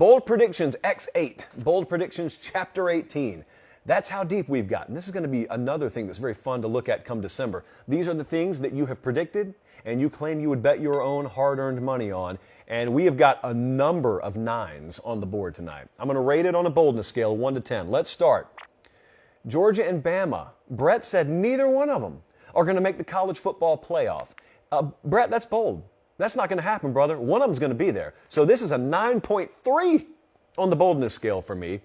Bold Predictions X8. Bold Predictions Chapter 18. That's how deep we've gotten. This is going to be another thing that's very fun to look at come December. These are the things that you have predicted and you claim you would bet your own hard-earned money on. And we have got a number of 9s on the board tonight. I'm going to rate it on a boldness scale, 1 to 10. Let's start. Georgia and Bama. Brett said neither one of them are going to make the college football playoff. Brett, that's bold. That's not going to happen, brother. One of them's going to be there. So this is a 9.3 on the boldness scale for me.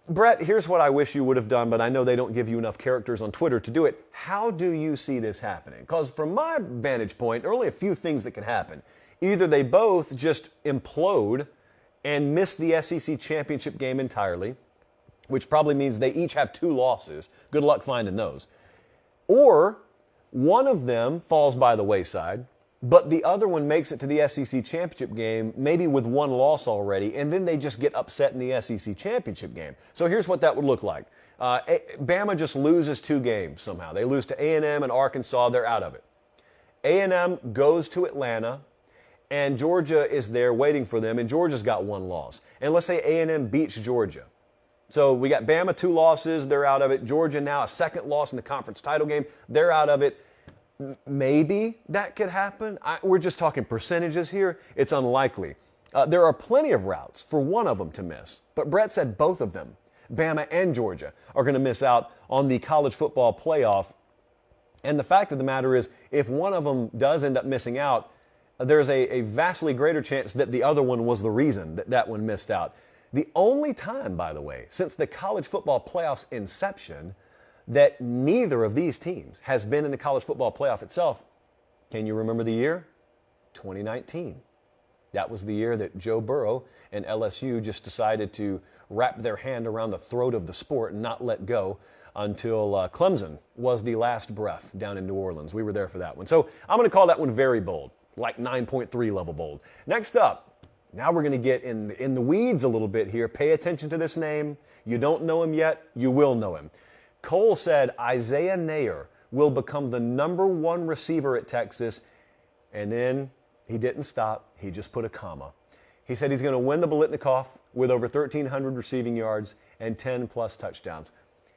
Brett, here's what I wish you would have done, but I know they don't give you enough characters on Twitter to do it. How do you see this happening? Because from my vantage point, there are only a few things that can happen. Either they both just implode and miss the SEC championship game entirely, which probably means they each have 2 losses. Good luck finding those. Or one of them falls by the wayside, but the other one makes it to the SEC championship game, maybe with 1 loss already, and then they just get upset in the SEC championship game. So here's what that would look like. Bama just loses 2 games somehow. They lose to A&M and Arkansas. They're out of it. A&M goes to Atlanta, and Georgia is there waiting for them, and Georgia's got 1 loss. And let's say A&M beats Georgia. So we got Bama 2 losses, they're out of it. Georgia now a 2nd loss in the conference title game, they're out of it. Maybe that could happen. We're just talking percentages here. It's unlikely. There are plenty of routes for one of them to miss, but Brett said both of them, Bama and Georgia, are going to miss out on the college football playoff. And the fact of the matter is, if one of them does end up missing out, there's a vastly greater chance that the other one was the reason that that one missed out. The only time, by the way, since the college football playoff's inception that neither of these teams has been in the college football playoff itself, can you remember the year? 2019. That was the year that Joe Burrow and LSU just decided to wrap their hand around the throat of the sport and not let go until Clemson was the last breath down in New Orleans. We were there for that one. So I'm going to call that one very bold, like 9.3 level bold. Next up, now we're going to get in the weeds a little bit here. Pay attention to this name. You don't know him yet. You will know him. Cole said Isaiah Neyor will become the #1 receiver at Texas. And then he didn't stop. He just put a comma. He said he's going to win the Biletnikoff with over 1,300 receiving yards and 10-plus touchdowns.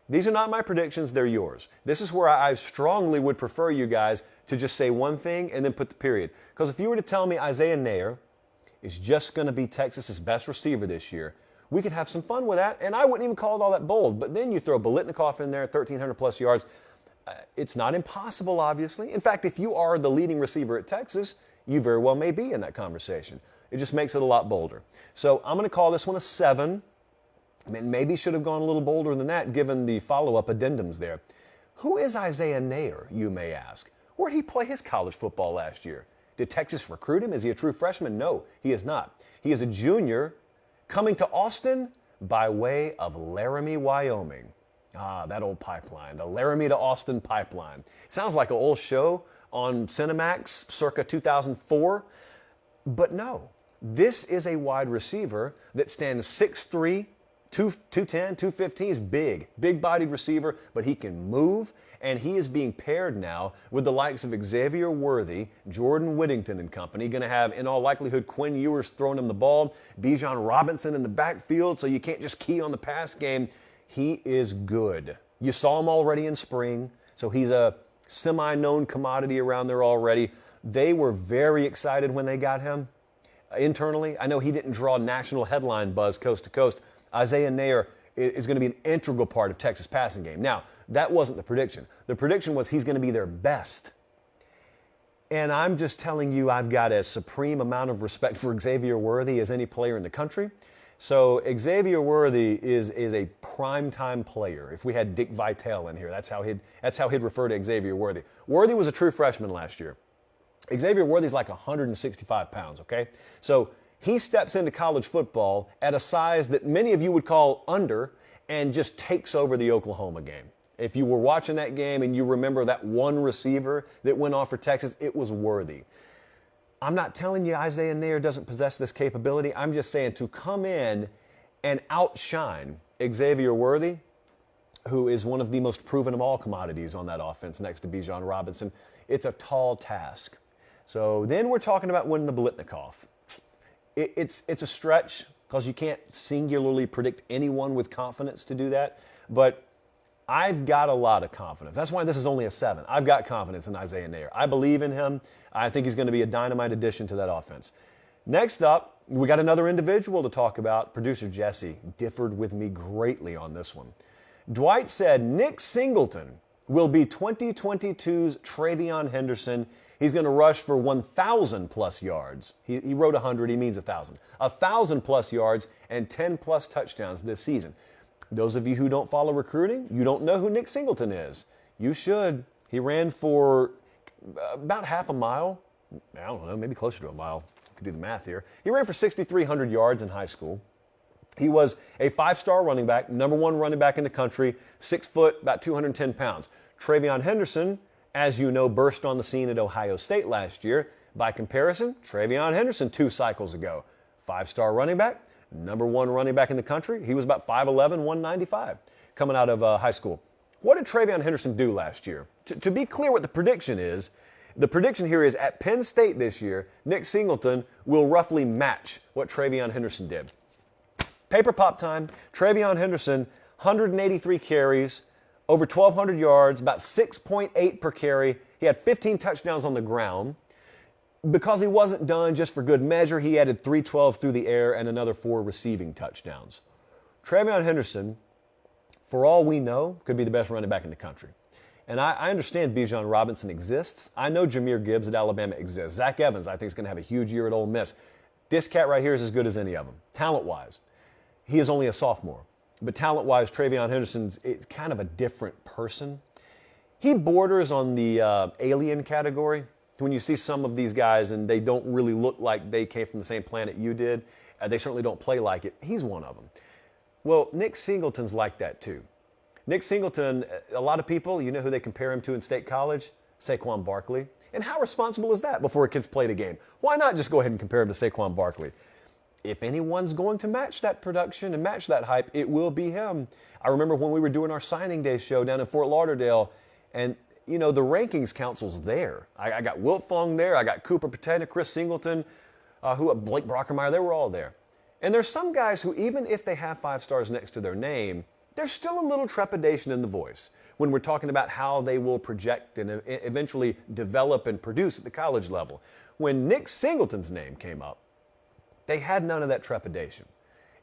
These are not my predictions. They're yours. This is where I strongly would prefer you guys to just say one thing and then put the period. Because if you were to tell me Isaiah Neyor is just going to be Texas's best receiver this year, we could have some fun with that, and I wouldn't even call it all that bold. But then you throw Biletnikoff in there, 1,300-plus yards. It's not impossible, obviously. In fact, if you are the leading receiver at Texas, you very well may be in that conversation. It just makes it a lot bolder. So I'm going to call this one a 7. I mean, maybe should have gone a little bolder than that, given the follow-up addendums there. Who is Isaiah Neyor, you may ask? Where did he play his college football last year? Did Texas recruit him? Is he a true freshman? No, he is not. He is a junior coming to Austin by way of Laramie, Wyoming. Ah, that old pipeline, the Laramie to Austin pipeline. Sounds like an old show on Cinemax circa 2004. But no, this is a wide receiver that stands 6'3", 210, 215. He's big-bodied receiver, but he can move, and he is being paired now with the likes of Xavier Worthy, Jordan Whittington and company. Going to have, in all likelihood, Quinn Ewers throwing him the ball, Bijan Robinson in the backfield, so you can't just key on the pass game. He is good. You saw him already in spring, so he's a semi-known commodity around there already. They were very excited when they got him internally. I know he didn't draw national headline buzz coast to coast. Isaiah Neyor is going to be an integral part of Texas' passing game. Now, that wasn't the prediction. The prediction was he's going to be their best. And I'm just telling you, I've got as supreme amount of respect for Xavier Worthy as any player in the country. So Xavier Worthy is a primetime player. If we had Dick Vitale in here, that's how he'd refer to Xavier Worthy. Worthy was a true freshman last year. Xavier Worthy's like 165 pounds, okay? So he steps into college football at a size that many of you would call under and just takes over the Oklahoma game. If you were watching that game and you remember that one receiver that went off for Texas, it was Worthy. I'm not telling you Isaiah Neyor doesn't possess this capability. I'm just saying to come in and outshine Xavier Worthy, who is one of the most proven of all commodities on that offense next to Bijan Robinson, it's a tall task. So then we're talking about winning the Biletnikoff. It's a stretch because you can't singularly predict anyone with confidence to do that. But I've got a lot of confidence. That's why this is only a 7. I've got confidence in Isaiah Neyor. I believe in him. I think he's going to be a dynamite addition to that offense. Next up, we got another individual to talk about. Producer Jesse differed with me greatly on this one. Dwight said Nick Singleton will be 2022's TreVeyon Henderson. He's going to rush for 1,000 plus yards. He wrote 100, he means 1,000. 1,000 plus yards and 10 plus touchdowns this season. Those of you who don't follow recruiting, you don't know who Nick Singleton is. You should. He ran for about half a mile. I don't know, maybe closer to a mile. I could do the math here. He ran for 6,300 yards in high school. He was a 5-star running back, number 1 running back in the country, 6 foot, about 210 pounds. TreVeyon Henderson, as you know, burst on the scene at Ohio State last year. By comparison, TreVeyon Henderson 2 cycles ago, 5-star running back, number 1 running back in the country. He was about 5'11", 195 coming out of high school. What did TreVeyon Henderson do last year? To be clear what the prediction is, the prediction here is at Penn State this year, Nick Singleton will roughly match what TreVeyon Henderson did. Paper pop time. TreVeyon Henderson, 183 carries, over 1,200 yards, about 6.8 per carry. He had 15 touchdowns on the ground. Because he wasn't done just for good measure, he added 312 through the air and another 4 receiving touchdowns. TreVeyon Henderson, for all we know, could be the best running back in the country. And I understand Bijan Robinson exists. I know Jahmyr Gibbs at Alabama exists. Zach Evans, I think, is going to have a huge year at Ole Miss. This cat right here is as good as any of them, talent-wise. He is only a sophomore. But talent-wise, TreVeyon Henderson's it's kind of a different person. He borders on the alien category. When you see some of these guys and they don't really look like they came from the same planet you did, they certainly don't play like it. He's one of them. Well, Nick Singleton's like that too. Nick Singleton, a lot of people, you know who they compare him to in State College? Saquon Barkley. And how responsible is that before a kid's played a game? Why not just go ahead and compare him to Saquon Barkley? If anyone's going to match that production and match that hype, it will be him. I remember when we were doing our signing day show down in Fort Lauderdale, and you know, the rankings council's there. I got Wilt Fong there. I got Cooper Pateta, Chris Singleton, Blake Brockermeyer. They were all there. And there's some guys who, even if they have 5 stars next to their name, there's still a little trepidation in the voice when we're talking about how they will project and eventually develop and produce at the college level. When Nick Singleton's name came up, they had none of that trepidation.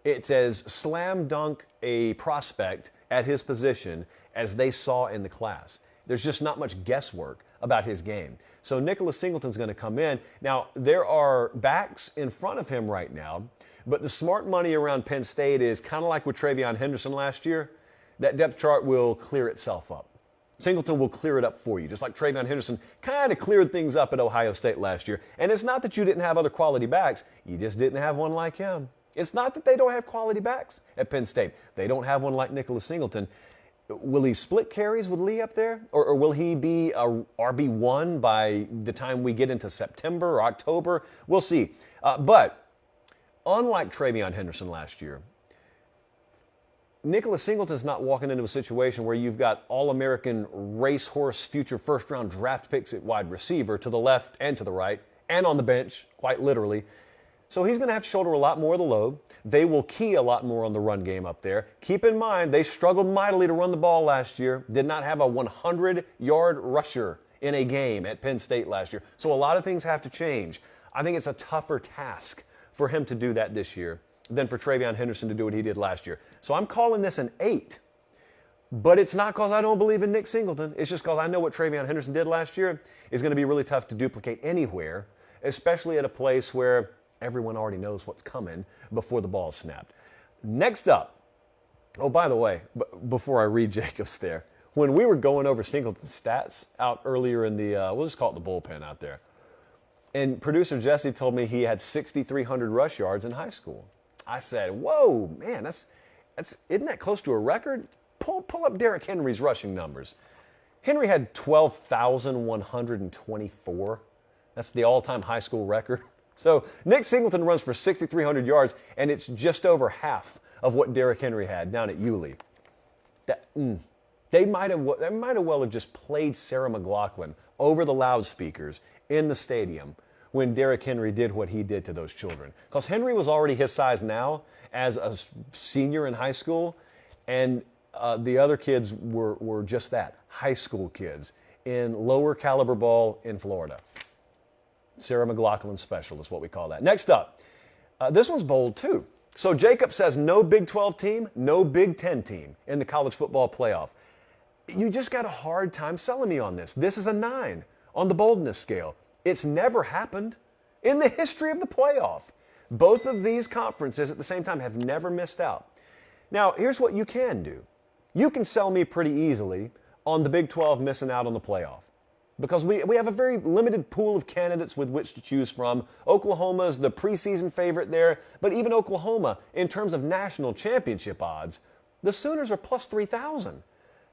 It's as slam dunk a prospect at his position as they saw in the class. There's just not much guesswork about his game. So Nicholas Singleton's going to come in. Now, there are backs in front of him right now, but the smart money around Penn State is kind of like with TreVeyon Henderson last year. That depth chart will clear itself up. Singleton will clear it up for you, just like TreVeyon Henderson kind of cleared things up at Ohio State last year. And it's not that you didn't have other quality backs. You just didn't have one like him. It's not that they don't have quality backs at Penn State. They don't have one like Nicholas Singleton. Will he split carries with Lee up there? Or will he be a RB1 by the time we get into September or October? We'll see. But unlike TreVeyon Henderson last year, Nicholas Singleton's not walking into a situation where you've got All-American racehorse future first-round draft picks at wide receiver to the left and to the right and on the bench, quite literally. So he's going to have to shoulder a lot more of the load. They will key a lot more on the run game up there. Keep in mind, they struggled mightily to run the ball last year. Did not have a 100-yard rusher in a game at Penn State last year. So a lot of things have to change. I think it's a tougher task for him to do that this year than for TreVeyon Henderson to do what he did last year. So I'm calling this an 8. But it's not because I don't believe in Nick Singleton. It's just because I know what TreVeyon Henderson did last year is going to be really tough to duplicate anywhere, especially at a place where everyone already knows what's coming before the ball is snapped. Next up, oh, by the way, before I read Jacobs there, when we were going over Singleton's stats out earlier in the, we'll just call it the bullpen out there, and producer Jesse told me he had 6,300 rush yards in high school. I said, whoa, man, isn't that close to a record? Pull up Derrick Henry's rushing numbers. Henry had 12,124. That's the all-time high school record. So Nick Singleton runs for 6,300 yards, and it's just over half of what Derrick Henry had down at Yulee. They might well have just played Sarah McLachlan over the loudspeakers in the stadium when Derrick Henry did what he did to those children. Because Henry was already his size now as a senior in high school, and the other kids were just that, high school kids in lower caliber ball in Florida. Sarah McLachlan special is what we call that. Next up, this one's bold too. So Jacob says no Big 12 team, no Big 10 team in the college football playoff. You just got a hard time selling me on this. This is a 9 on the boldness scale. It's never happened in the history of the playoff. Both of these conferences at the same time have never missed out. Now, here's what you can do. You can sell me pretty easily on the Big 12 missing out on the playoff, because we have a very limited pool of candidates with which to choose from. Oklahoma is the preseason favorite there, but even Oklahoma, in terms of national championship odds, the Sooners are plus 3,000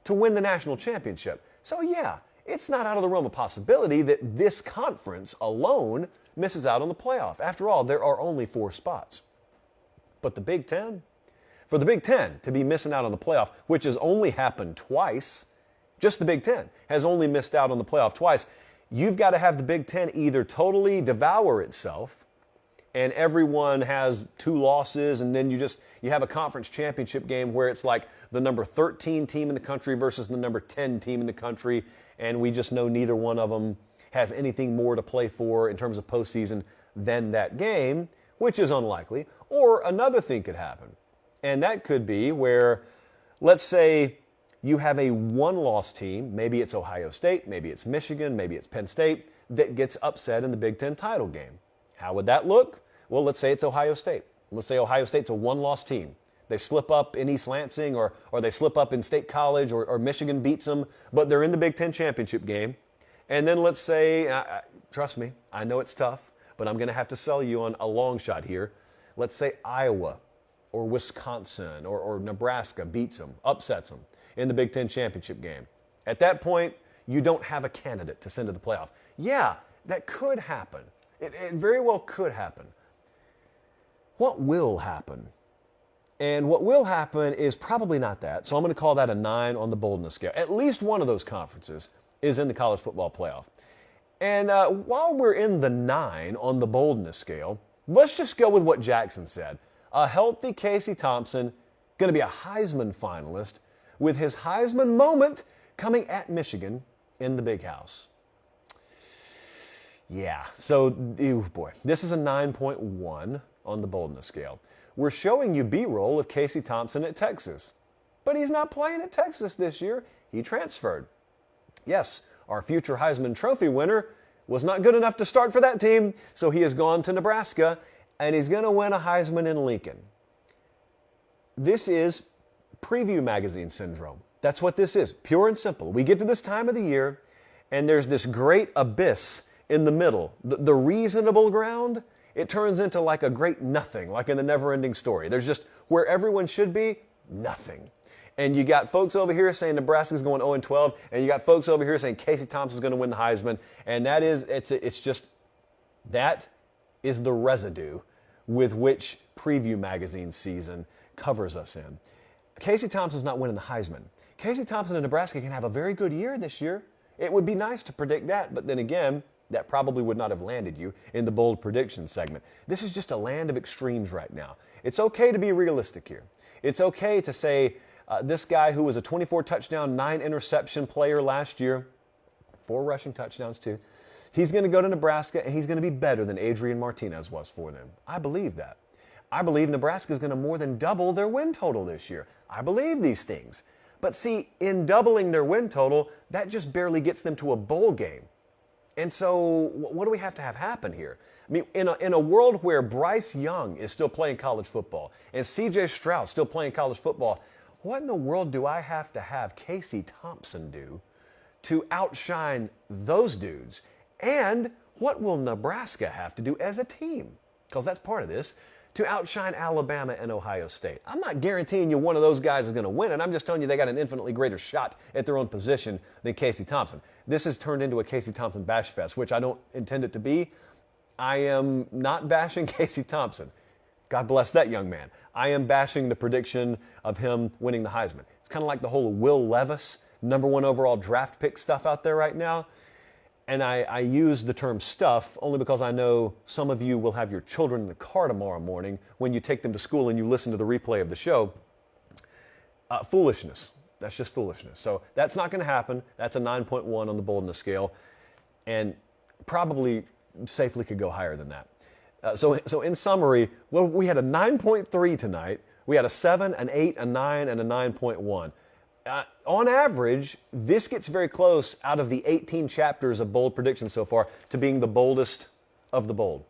to win the national championship. So yeah, it's not out of the realm of possibility that this conference alone misses out on the playoff. After all, there are only 4 spots. But the Big Ten, for the Big Ten to be missing out on the playoff, which has only happened twice, just the Big Ten has only missed out on the playoff twice, you've got to have the Big Ten either totally devour itself and everyone has 2 losses, and then you have a conference championship game where it's like the number 13 team in the country versus the number 10 team in the country, and we just know neither one of them has anything more to play for in terms of postseason than that game, which is unlikely. Or another thing could happen, and that could be where, let's say, you have a 1-loss team, maybe it's Ohio State, maybe it's Michigan, maybe it's Penn State, that gets upset in the Big Ten title game. How would that look? Well, let's say it's Ohio State. Let's say Ohio State's a 1-loss team. They slip up in East Lansing or they slip up in State College or Michigan beats them, but they're in the Big Ten championship game. And then let's say, trust me, I know it's tough, but I'm going to have to sell you on a long shot here. Let's say Iowa or Wisconsin or Nebraska beats them, upsets them in the Big Ten championship game. At that point, you don't have a candidate to send to the playoff. Yeah, that could happen. It very well could happen. What will happen? And what will happen is probably not that. So I'm going to call that a 9 on the boldness scale. At least one of those conferences is in the college football playoff. And while we're in the 9 on the boldness scale, let's just go with what Jackson said. A healthy Casey Thompson, going to be a Heisman finalist, with his Heisman moment coming at Michigan in the Big House. Yeah, so, boy, this is a 9.1 on the boldness scale. We're showing you B-roll of Casey Thompson at Texas. But he's not playing at Texas this year. He transferred. Yes, our future Heisman Trophy winner was not good enough to start for that team, so he has gone to Nebraska, and he's going to win a Heisman in Lincoln. This is Preview Magazine syndrome. That's what this is, pure and simple. We get to this time of the year, and there's this great abyss in the middle. The reasonable ground, it turns into like a great nothing, like in the never-ending story. There's just where everyone should be, nothing. And you got folks over here saying Nebraska's going 0-12, and you got folks over here saying Casey Thompson's going to win the Heisman, and that is the residue with which Preview Magazine season covers us in. Casey Thompson's not winning the Heisman. Casey Thompson and Nebraska can have a very good year this year. It would be nice to predict that, but then again, that probably would not have landed you in the bold prediction segment. This is just a land of extremes right now. It's okay to be realistic here. It's okay to say this guy who was a 24 touchdown, 9 interception player last year, 4 rushing touchdowns too, he's going to go to Nebraska and he's going to be better than Adrian Martinez was for them. I believe that. I believe Nebraska is going to more than double their win total this year. I believe these things. But see, in doubling their win total, that just barely gets them to a bowl game. And so what do we have to have happen here? I mean, in a world where Bryce Young is still playing college football and C.J. Stroud still playing college football, what in the world do I have to have Casey Thompson do to outshine those dudes? And what will Nebraska have to do as a team? Because that's part of this, to outshine Alabama and Ohio State. I'm not guaranteeing you one of those guys is going to win it. I'm just telling you they got an infinitely greater shot at their own position than Casey Thompson. This has turned into a Casey Thompson bash fest, which I don't intend it to be. I am not bashing Casey Thompson. God bless that young man. I am bashing the prediction of him winning the Heisman. It's kind of like the whole Will Levis, #1 overall draft pick stuff out there right now. And I use the term stuff only because I know some of you will have your children in the car tomorrow morning when you take them to school and you listen to the replay of the show. Foolishness. That's just foolishness. So that's not going to happen. That's a 9.1 on the boldness scale, and probably safely could go higher than that. So in summary, well, we had a 9.3 tonight. We had a 7, an 8, a 9, and a 9.1. On average, this gets very close out of the 18 chapters of bold predictions so far to being the boldest of the bold.